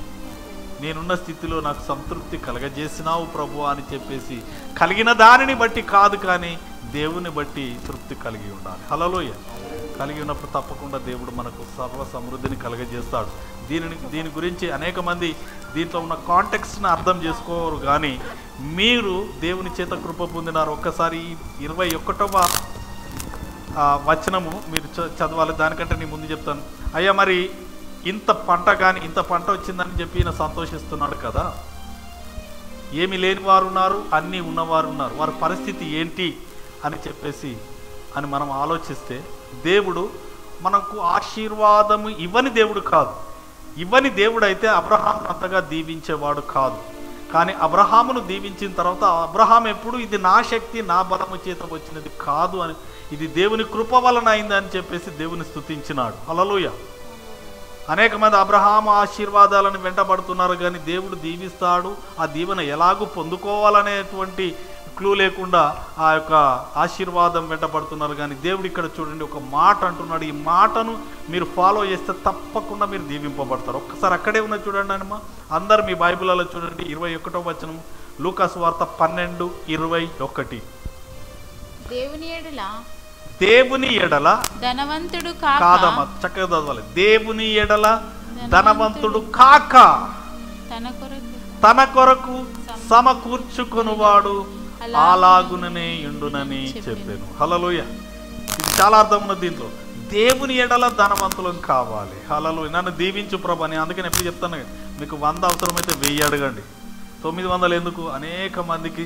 నేనున్న స్థితిలో నాకు సంతృప్తి కలగజేసినావు ప్రభువా అని చెప్పేసి కలిగిన దానిని బట్టి కాదు, కానీ దేవుని బట్టి తృప్తి కలిగి ఉండాలి. హల్లెలూయా. కలిగి ఉన్నప్పుడు తప్పకుండా దేవుడు మనకు సర్వ సమృద్ధిని కలగజేస్తాడు. దీని గురించి అనేక మంది దీంట్లో ఉన్న కాంటెక్స్ట్ని అర్థం చేసుకోరు, కానీ మీరు దేవుని చేత కృప పొందినారు. ఒక్కసారి 21వ వచనము మీరు చదవాలి. దానికంటే నేను ముందు చెప్తాను. అయ్యా, మరి ఇంత పంట కానీ ఇంత పంట వచ్చిందని చెప్పి ఈయన సంతోషిస్తున్నాడు కదా, ఏమి లేని వారు ఉన్నారు, అన్నీ ఉన్నవారు ఉన్నారు, వారి పరిస్థితి ఏంటి అని చెప్పేసి అని మనం ఆలోచిస్తే, దేవుడు మనకు ఆశీర్వాదము ఇవ్వని దేవుడు కాదు. ఇవ్వని దేవుడు అయితే అబ్రహామును అంతగా దీవించేవాడు కాదు. కానీ అబ్రహామును దీవించిన తర్వాత అబ్రహాం ఎప్పుడు ఇది నా శక్తి, నా బలము చేత వచ్చినది కాదు అని, ఇది దేవుని కృప వలన అయింది అని చెప్పేసి దేవుని స్తుతించినాడు. హల్లెలూయా. అనేక మంది అబ్రహాము ఆశీర్వాదాలను వెంటబడుతున్నారు, కానీ దేవుడు దీవిస్తాడు, ఆ దీవెన ఎలాగూ పొందుకోవాలనేటువంటి క్లూ లేకుండా ఆ యొక్క ఆశీర్వాదం వెంటబడుతున్నారు. కానీ దేవుడు ఇక్కడ చూడండి ఒక మాట అంటున్నాడు, ఈ మాటను మీరు ఫాలో చేస్తే తప్పకుండా మీరు దీవింపబడతారు. ఒక్కసారి అక్కడే ఉన్న చూడండి అమ్మా, అందరు మీ బైబిల్లో చూడండి. 21వ వచనం, లూకాసు వార్త 12:21. దేవుని ఎడల ధనవంతుడు కాదమ్మా, చక్కగా చదవాలి. దేవుని ఎడల ధనవంతుడు కాక తన కొరకు సమకూర్చుకొనువాడు అలాగుననే ఉండునని చెప్పాను. హల్లెలూయా. ఇది చాలా అర్థం ఉన్నది దీంట్లో. దేవుని ఎడల ధనవంతులం కావాలి. హల్లెలూయా. నన్ను దీవించు ప్రభు అని అందుకని ఎప్పుడు చెప్తాను, మీకు 100 అవసరమైతే 1000 అడగండి, 900 ఎందుకు? అనేక మందికి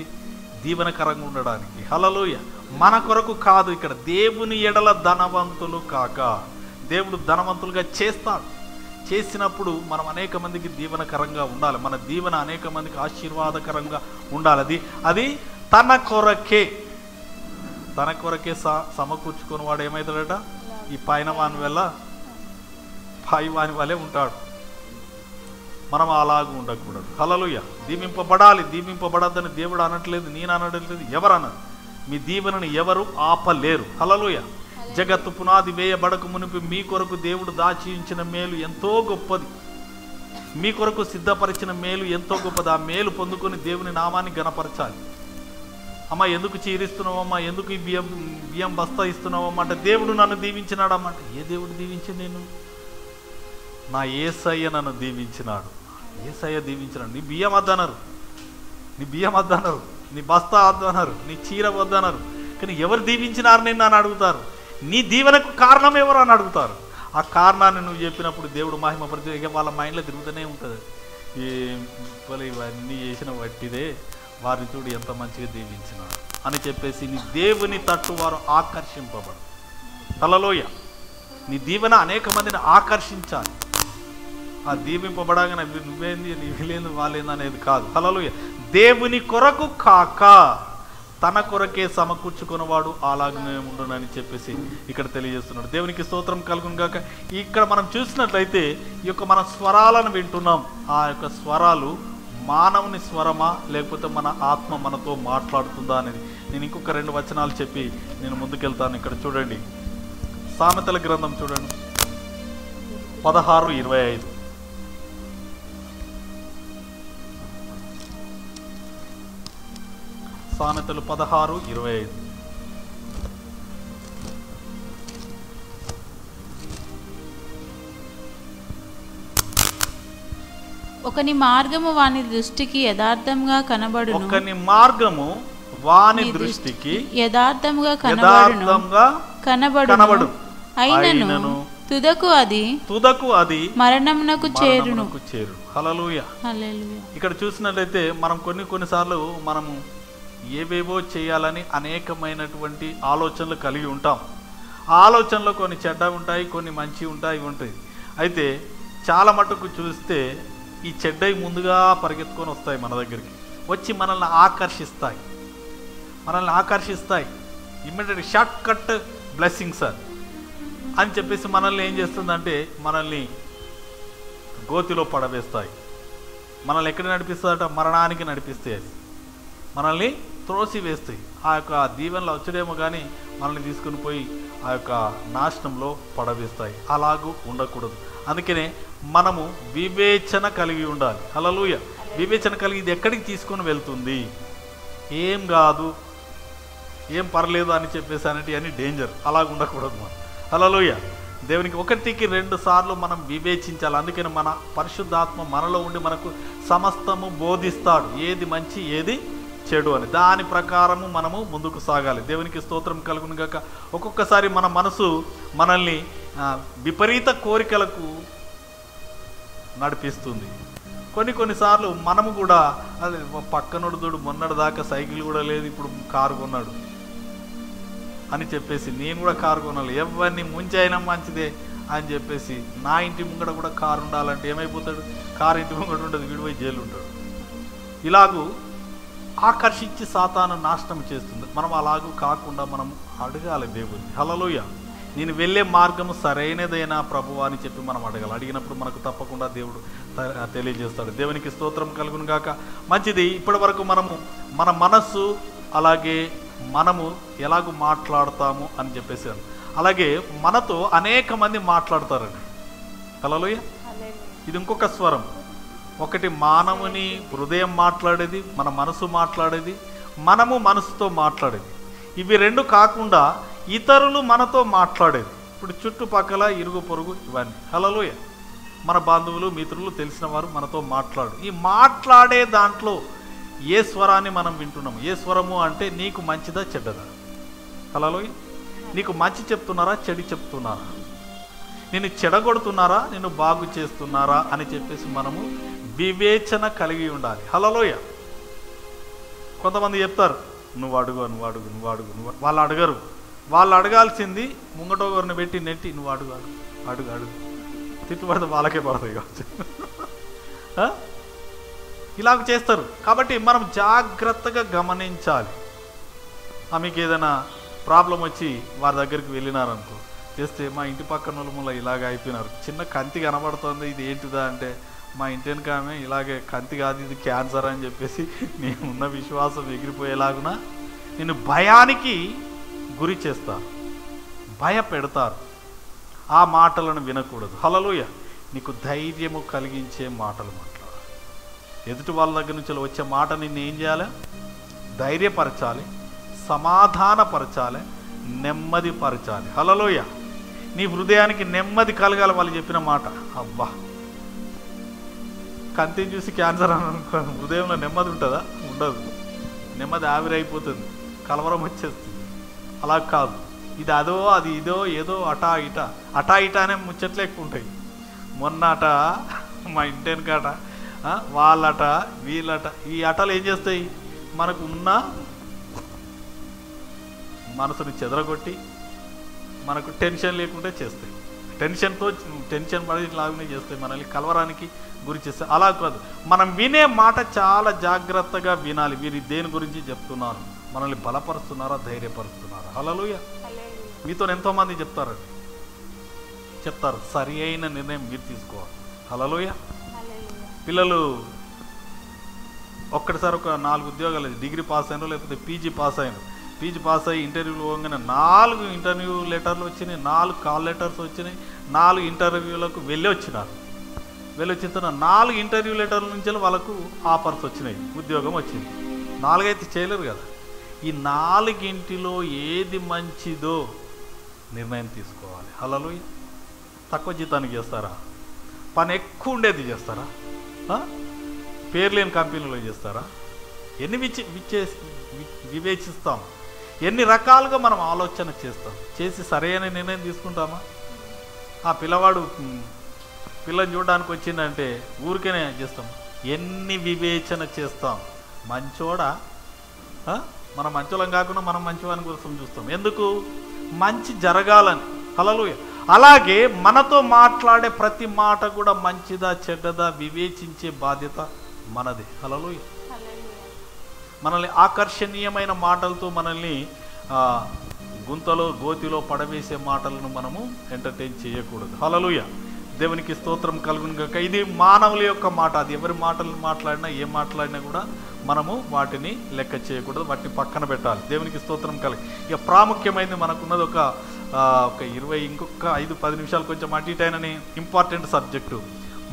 దీవెనకరంగా ఉండడానికి. హల్లెలూయా. మన కొరకు కాదు, ఇక్కడ దేవుని ఎడల ధనవంతులు కాక, దేవుడు ధనవంతులుగా చేస్తాడు. చేసినప్పుడు మనం అనేక మందికి దీవెనకరంగా ఉండాలి. మన దీవెన అనేక మందికి ఆశీర్వాదకరంగా ఉండాలి. అది తన కొరకే, తన కొరకే సమకూర్చుకుని వాడు ఏమవుతాడట, ఈ పైన వాని వల్ల పై వాని వల్లే ఉంటాడు. మనం అలాగూ ఉండకూడదు. హల్లెలూయా. దీవింపబడాలి, దీవింపబడద్దని దేవుడు అనట్లేదు, నేను అనట్లేదు, ఎవరు అన్నారు? మీ దీవెనను ఎవరు ఆపలేరు. హల్లెలూయా. జగత్తు పునాది వేయబడక మునిపి మీ కొరకు దేవుడు దాచి ఉంచిన మేలు ఎంతో గొప్పది, మీ కొరకు సిద్ధపరిచిన మేలు ఎంతో గొప్పది. ఆ మేలు పొందుకొని దేవుని నామాన్ని గణపరచాలి. అమ్మ ఎందుకు చీరిస్తున్నావమ్మా, ఎందుకు ఈ బియ్యం బస్తా ఇస్తున్నావమ్మా అంటే దేవుడు నన్ను దీవించినాడమ్మా అంటే, ఏ దేవుడు దీవించి నేను? నా యేసయ్య నన్ను దీవించినాడు. యేసయ్య దీవించినాడు. నీ బియ్యం వద్దన్నారు, నీ బియ్యం వద్దన్నారు, నీ బస్తా వద్దన్నారు, నీ చీర వద్దన్నారు. కానీ ఎవరు దీవించినారు నేను అని అడుగుతారు. నీ దీవెనకు కారణం ఎవరు అని అడుగుతారు. ఆ కారణాన్ని నువ్వు చెప్పినప్పుడు దేవుడు మహిమపరిచే. ఇక వాళ్ళ మైండ్లో తిరుగుతూనే ఉంటుంది, ఇవన్నీ చేసిన వట్టిదే, వారిని చూడు ఎంత మంచిగా దీవించినాడు అని చెప్పేసి నీ దేవుని తట్టు వారు ఆకర్షింపబడు. హల్లెలూయా. నీ దీవెన అనేక మందిని ఆకర్షించాలి. ఆ దీవింపబడగానే నువ్వేంది నీవేంది వాళ్ళేంది అనేది కాదు. హల్లెలూయా. దేవుని కొరకు కాక తన కొరకే సమకూర్చుకున్నవాడు అలాగనే ఉండునని చెప్పేసి ఇక్కడ తెలియజేస్తున్నాడు. దేవునికి స్తోత్రం కలుగును గాక. ఇక్కడ మనం చూసినట్లయితే ఈ యొక్క మన స్వరాలను వింటున్నాం. ఆ యొక్క స్వరాలు మానవుని స్వరమా లేకపోతే మన ఆత్మ మనతో మాట్లాడుతుందా అనేది నేను ఇంకొక 2 వచనాలు చెప్పి నేను ముందుకెళ్తాను. ఇక్కడ చూడండి, సామెతల గ్రంథం చూడండి 16:25. సామెతలు 16:25. ఒకని మార్గము వాని దృష్టికి యథార్థంగా కనబడును. ఒకని మార్గము వాని దృష్టికి యథార్థంగా కనబడు. అయినను తుదకు అది మరణమునకు చేరును. హల్లెలూయా. ఇక్కడ చూసినట్లయితే మనం కొన్నిసార్లు మనము ఏవేవో చేయాలని అనేకమైనటువంటి ఆలోచనలు కలిగి ఉంటాం. ఆ ఆలోచనలో కొన్ని చెడ్డవి ఉంటాయి, కొన్ని మంచి ఉంటాయి, ఉంటాయి. అయితే చాలా మటుకు చూస్తే ఈ చెడ్డవి ముందుగా పరిగెత్తుకొని వస్తాయి మన దగ్గరికి, వచ్చి మనల్ని ఆకర్షిస్తాయి. ఇమ్మీడియట్ షార్ట్ కట్ బ్లెస్సింగ్స్ అని చెప్పేసి మనల్ని ఏం చేస్తుందంటే మనల్ని గోతిలో పడవేస్తాయి. మనల్ని ఎక్కడ నడిపిస్తుందట? మరణానికి నడిపిస్తాయి. అది మనల్ని త్రోసి వేస్తాయి. ఆ యొక్క దీవెనలో వచ్చేదేమో కానీ మనల్ని తీసుకుని పోయి ఆ యొక్క నాశనంలో పడవేస్తాయి. అలాగూ ఉండకూడదు. అందుకనే మనము వివేచన కలిగి ఉండాలి. హల్లెలూయా. వివేచన కలిగి ఇది ఎక్కడికి తీసుకొని వెళ్తుంది, ఏం కాదు, ఏం పర్లేదు అని చెప్పేసి అనేటి అని డేంజర్. అలాగ ఉండకూడదు మనం. హల్లెలూయా. దేవునికి 1కి 2 సార్లు మనం వివేచించాలి. అందుకని మన పరిశుద్ధాత్మ మనలో ఉండి మనకు సమస్తము బోధిస్తాడు, ఏది మంచి ఏది చెడు అని. దాని ప్రకారము మనము ముందుకు సాగాలి. దేవునికి స్తోత్రం కలుగును గాక. ఒక్కొక్కసారి మన మనసు మనల్ని విపరీత కోరికలకు నడిపిస్తుంది. కొన్నిసార్లు మనము కూడా అదే పక్కనోడు తోడు మొన్నటి దాకా సైకిల్ కూడా లేదు, ఇప్పుడు కారు కొన్నాడు అని చెప్పేసి నేను కూడా కారు కొనాలి, ఎవరిని ముంచైనా మంచిదే అని చెప్పేసి నా ఇంటి ముంగడ కూడా కారు ఉండాలంటే ఏమైపోతాడు? కారు ఇంటి ముంగడ ఉండదు, విడిపోయి జైలు ఉంటాడు. ఇలాగూ ఆకర్షించి సాతాను నాశనం చేస్తుంది. మనం అలాగూ కాకుండా మనం అడగాలి దేవుని. హల్లెలూయా. నేను వెళ్ళే మార్గము సరైనదైనా ప్రభువా అని చెప్పి మనం అడగాలి. అడిగినప్పుడు మనకు తప్పకుండా దేవుడు తెలియజేస్తాడు. దేవునికి స్తోత్రం కలుగును గాక. మంచిది. ఇప్పటి వరకు మనము మన మనస్సు అలాగే మనము ఎలాగూ మాట్లాడతాము అని చెప్పేసి, అలాగే మనతో అనేక మంది మాట్లాడతారండి. హల్లెలూయా. ఇది ఇంకొక స్వరం. ఒకటి మానవుని హృదయం మాట్లాడేది, మన మనసు మాట్లాడేది, మనము మనసుతో మాట్లాడేది. ఇవి 2 కాకుండా ఇతరులు మనతో మాట్లాడేది. ఇప్పుడు చుట్టుపక్కల ఇరుగు పొరుగు ఇవన్నీ. హల్లెలూయా. మన బంధువులు, మిత్రులు, తెలిసిన వారు మనతో ఈ మాట్లాడే దాంట్లో ఏ స్వరాన్ని మనం వింటున్నాము? ఏ స్వరము అంటే నీకు మంచిదా చెడ్డదా? హల్లెలూయా. నీకు మంచి చెప్తున్నారా, చెడు చెప్తున్నారా? నేను చెడగొడుతున్నారా, నేను బాగు చేస్తున్నారా అని చెప్పేసి మనము వివేచన కలిగి ఉండాలి. హల్లెలూయా. కొంతమంది చెప్తారు నువ్వు అడుగు, వాళ్ళు అడగరు. వాళ్ళు అడగాల్సింది ముంగటోగరిని పెట్టి నెట్టి నువ్వు అడుగు తిట్టుబడితే వాళ్ళకే పడతాయి కావచ్చు. ఇలాగ చేస్తారు. కాబట్టి మనం జాగ్రత్తగా గమనించాలి. మీకు ఏదైనా ప్రాబ్లం వచ్చి వారి దగ్గరికి వెళ్ళినారనుకో, చేస్తే మా ఇంటి పక్కన వాళ్ళు ఇలాగ అయిపోయినారు, చిన్న కంతి కనబడుతుంది, ఇది ఏంటిదా అంటే మా ఇంటి వెనక ఆమె ఇలాగే కంతి కాదు ఇది క్యాన్సర్ అని చెప్పేసి నేను ఉన్న విశ్వాసం ఎగిరిపోయేలాగున నేను భయానికి గురి చేస్తాను. భయపెడతారు. ఆ మాటలను వినకూడదు. హల్లెలూయా. నీకు ధైర్యము కలిగించే మాటలు మాట్లాడాలి. ఎదుటి వాళ్ళ దగ్గర నుంచి వచ్చే మాట నిన్ను ఏం చేయాలి? ధైర్యపరచాలి, సమాధానపరచాలి, నెమ్మదిపరచాలి. హల్లెలూయా. నీ హృదయానికి నెమ్మది కలగాలి వాళ్ళు చెప్పిన మాట. అబ్బా, కంతిని చూసి క్యాన్సర్ అని అనుకో, హృదయంలో నెమ్మది ఉంటుందా? ఉండదు. నెమ్మది ఆవిరైపోతుంది, కలవరం వచ్చేస్తుంది. అలా కాదు, ఇది అదో అది ఇదో ఏదో అటా ఇటా అనే ముచ్చట్లు ఎక్కువ ఉంటాయి. మొన్నట మా ఇంటెనకట వాళ్ళట వీళ్ళట, ఈ అటలు ఏం చేస్తాయి? మనకు ఉన్న మనసుని చెదరగొట్టి మనకు టెన్షన్ లేకుండా చేస్తాయి. టెన్షన్ పడి లాగానే చేస్తాయి, మనల్ని కలవరానికి గురి చేస్తాయి. అలా కాదు, మనం వినే మాట చాలా జాగ్రత్తగా వినాలి. వీరు దేని గురించి చెప్తున్నారు? మనల్ని బలపరుస్తున్నారా, ధైర్యపరుస్తున్నారా? హల్లెలూయా. మీతో ఎంతోమంది చెప్తారు, సరి అయిన నిర్ణయం మీరు తీసుకోవాలి. హల్లెలూయా. పిల్లలు ఒక్కటిసారి ఒక 4 ఉద్యోగాలు, డిగ్రీ పాస్ అయినా లేకపోతే పీజీ పాస్ అయ్యి ఇంటర్వ్యూలు పోగానే 4 ఇంటర్వ్యూ లెటర్లు వచ్చినాయి, 4 కాల్ లెటర్స్ వచ్చినాయి, 4 ఇంటర్వ్యూలకు వచ్చిన తర్వాత 4 ఇంటర్వ్యూ లెటర్ల నుంచి వాళ్ళకు ఆఫర్స్ వచ్చినాయి, ఉద్యోగం వచ్చింది. 4 అయితే చేయలేరు కదా. ఈ 4 ఏది మంచిదో నిర్ణయం తీసుకోవాలి. హల్లెలూయా. తక్కువ జీతానికి చేస్తారా? పని ఎక్కువ ఉండేది చేస్తారా? పేరు లేని కంపెనీలో చేస్తారా? ఎన్ని వివేచిస్తాం, ఎన్ని రకాలుగా మనం ఆలోచన చేస్తాం, చేసి సరైన నిర్ణయం తీసుకుంటామా? ఆ పిల్లని చూడడానికి వచ్చిందంటే ఊరికేనే చేస్తాం. ఎన్ని వివేచన చేస్తాం? మంచోడా? మనం మంచోళం కాకుండా మనం మంచివాని కోసం చూస్తాం. ఎందుకు? మంచి జరగాలని. హల్లెలూయా. అలాగే మనతో మాట్లాడే ప్రతి మాట కూడా మంచిదా చెడ్డదా వివేచించే బాధ్యత మనది. హల్లెలూయా. మనల్ని ఆకర్షణీయమైన మాటలతో మనల్ని గోతిలో పడవేసే మాటలను మనము ఎంటర్టైన్ చేయకూడదు. హల్లెలూయా. దేవునికి స్తోత్రం కలుగును గాక. ఇది మానవుల యొక్క మాట. అది ఎవరి మాటలు మాట్లాడినా ఏం మాట్లాడినా కూడా మనము వాటిని లెక్క చేయకూడదు, వాటిని పక్కన పెట్టాలి. దేవునికి స్తోత్రం కలిగి. ఇక ప్రాముఖ్యమైనది మనకున్నది ఒక 5-10 నిమిషాలు కొంచెం అటు ఇటు అయినని ఇంపార్టెంట్ సబ్జెక్టు.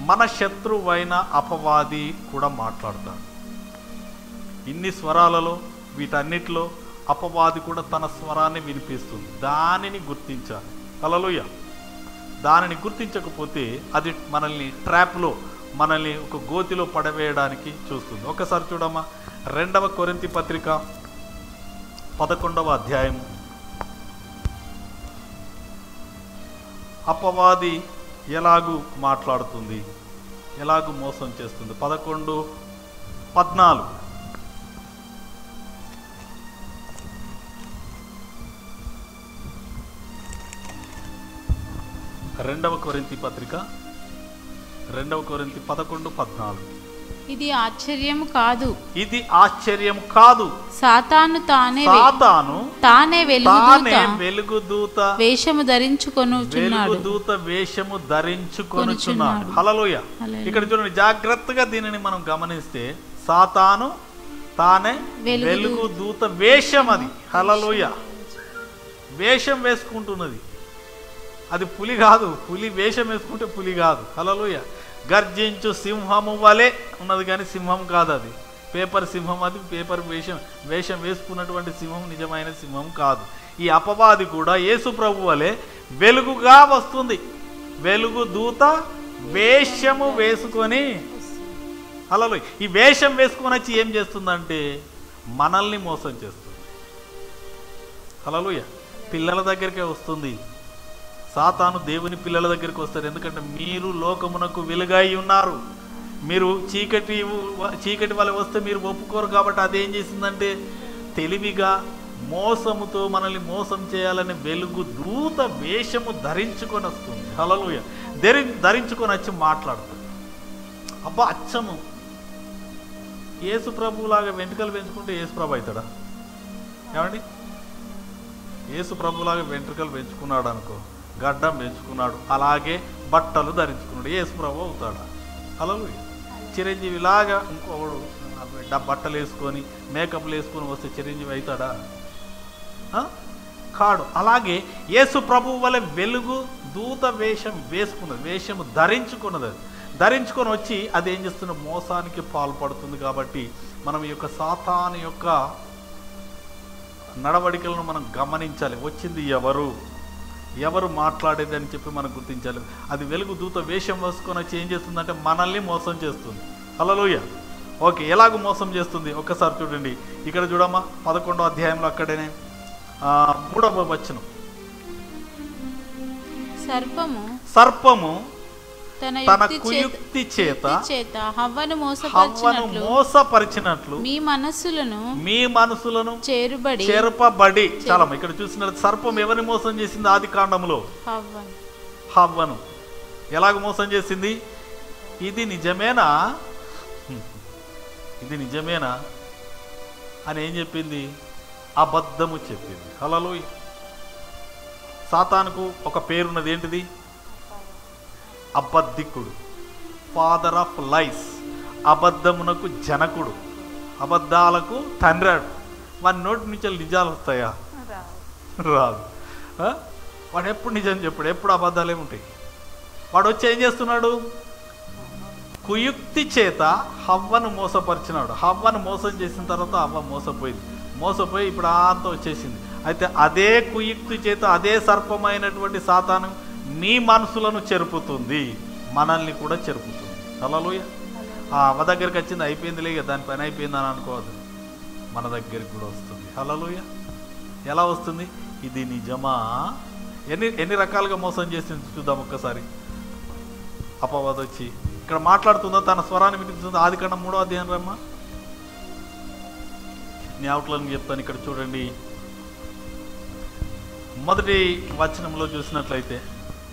మన శత్రువైన అపవాది కూడా మాట్లాడతాడు. ఇన్ని స్వరాలలో వీటన్నిటిలో అపవాది కూడా తన స్వరాన్ని వినిపిస్తుంది. దానిని గుర్తించాలి. హల్లెలూయా. దానిని గుర్తించకపోతే అది మనల్ని ట్రాప్లో, మనల్ని ఒక గోతిలో పడవేయడానికి చూస్తుంది. ఒకసారి చూడమ్మా, 2వ కొరింథీ పత్రిక 11వ అధ్యాయము. అపవాది ఎలాగూ మాట్లాడుతుంది, ఎలాగూ మోసం చేస్తుంది. 11:14. 2వ కొరింథీ పత్రిక 2వ కొరింథీ 11:14. ఇది ఆశ్చర్యం కాదు, ఇది ఆశ్చర్యం కాదు. సాతాను తానే వెలుగుదూత వేషము ధరించుకొనుచున్నాడు. హల్లెలూయా. ఇక్కడ చూడండి జాగ్రత్తగా, దీనిని మనం గమనిస్తే సాతాను తానే వెలుగుదూత వేషం. అది హల్లెలూయా. వేషం వేసుకుంటున్నది. అది పులి కాదు. పులి వేషం వేసుకుంటే పులి కాదు. హల్లెలూయా. గర్జించు సింహము వలె ఉన్నది కానీ సింహం కాదు. అది పేపర్ సింహం. అది పేపర్ వేషం వేసుకున్నటువంటి సింహం నిజమైన సింహం కాదు. ఈ అపవాది కూడా యేసు ప్రభు వలె వెలుగుగా వస్తుంది. వెలుగు దూత వేషము వేసుకొని, హల్లెలూయా, ఈ వేషం వేసుకొని వచ్చి ఏం చేస్తుందంటే మనల్ని మోసం చేస్తుంది. హల్లెలూయా. పిల్లల దగ్గరికే వస్తుంది. సాతాను దేవుని పిల్లల దగ్గరికి వస్తారు. ఎందుకంటే మీరు లోకమునకు వెలుగై ఉన్నారు. మీరు చీకటి వల్ల వస్తే మీరు ఒప్పుకోరు. కాబట్టి అదేం చేసిందంటే తెలివిగా మోసముతో మనల్ని మోసం చేయాలని వెలుగు దూత వేషము ధరించుకొని వస్తుంది. హల్లెలూయా. ధరించుకొని వచ్చి మాట్లాడుతుంది. అబ్బా, అచ్చము యేసు ప్రభులాగా వెంట్రుకలు పెంచుకుంటే యేసు ప్రభు అవుతాడా? ఏమండి, యేసు ప్రభులాగా వెంట్రుకలు పెంచుకున్నాడు అనుకో, గడ్డం పెంచుకున్నాడు, అలాగే బట్టలు ధరించుకున్నాడు, యేసు ప్రభు అవుతాడా? హల్లెలూయా. చిరంజీవిలాగా ఇంకోడు బట్టలు వేసుకొని మేకప్లు వేసుకొని వస్తే చిరంజీవి అవుతాడా? కాడు. అలాగే యేసు ప్రభువు వలె వెలుగు దూత వేషం వేసుకున్నది, వేషము ధరించుకున్నది. అది ధరించుకొని వచ్చి అది ఏం చేస్తున్న మోసానికి పాల్పడుతుంది. కాబట్టి మనం ఈ యొక్క సాతాను యొక్క నడవడికలను మనం గమనించాలి. వచ్చింది ఎవరు మాట్లాడేది అని చెప్పి మనం గుర్తించాలి. అది వెలుగు దూత వేషం వేసుకొని వచ్చి ఏం చేస్తుందంటే మనల్ని మోసం చేస్తుంది. హల్లెలూయా. ఓకే, ఎలాగ మోసం చేస్తుంది ఒక్కసారి చూడండి. ఇక్కడ చూడమ్మా 11వ అధ్యాయంలో అక్కడనే 3వ వచనం. సర్పము తన కుయుక్తి చేత హవ్వను మోసపరిచినట్లు మీ మనసులను చెరపబడి. చాలా ఇక్కడ చూసినట్టు సర్పం ఎవరిని మోసం చేసింది? ఆది కాండంలో హవ్వను. ఎలాగ మోసం చేసింది? ఇది నిజమేనా అని ఏం చెప్పింది? అబద్ధము చెప్పింది. హల్లెలూయా. సాతానుకు ఒక పేరున్నది, ఏంటిది? అబద్ధికుడు, ఫాదర్ ఆఫ్ లైస్. అబద్ధమునకు జనకుడు, అబద్ధాలకు తండ్రాడు. వాడి నోటి నుంచి నిజాలు వస్తాయా? రాదు. వాడు ఎప్పుడు నిజం చెప్పాడు, ఎప్పుడు అబద్ధాలే ఉంటాయి. వాడు వచ్చి ఏం చేస్తున్నాడు? కుయుక్తి చేత హవ్వను మోసపరిచినాడు. హవ్వను మోసం చేసిన తర్వాత హవ్వ మోసపోయి ఇప్పుడు అంతా వచ్చేసింది. అయితే అదే కుయుక్తి చేత అదే సర్పమైనటువంటి సాతాను నీ మనసులను చెరుపుతుంది, మనల్ని కూడా చెరుపుతుంది. హల్లెలూయా. ఆ అవ్వ దగ్గరికి వచ్చింది, అయిపోయిందిలే, దాని పని అయిపోయిందని అనుకోవద్దు, మన దగ్గరికి కూడా వస్తుంది. హల్లెలూయా. ఎలా వస్తుంది? ఇది నిజమా? ఎన్ని రకాలుగా మోసం చేసింది చూద్దాం ఒక్కసారి. అపవాది వచ్చి ఇక్కడ మాట్లాడుతుందో, తన స్వరాన్ని వినిపిస్తుందో. ఆదికాండం 3వ అధ్యాయం రమ్మా, నీ అవుట్లైన్ చెప్తాను. ఇక్కడ చూడండి, మొదటి వచనంలో చూసినట్లయితే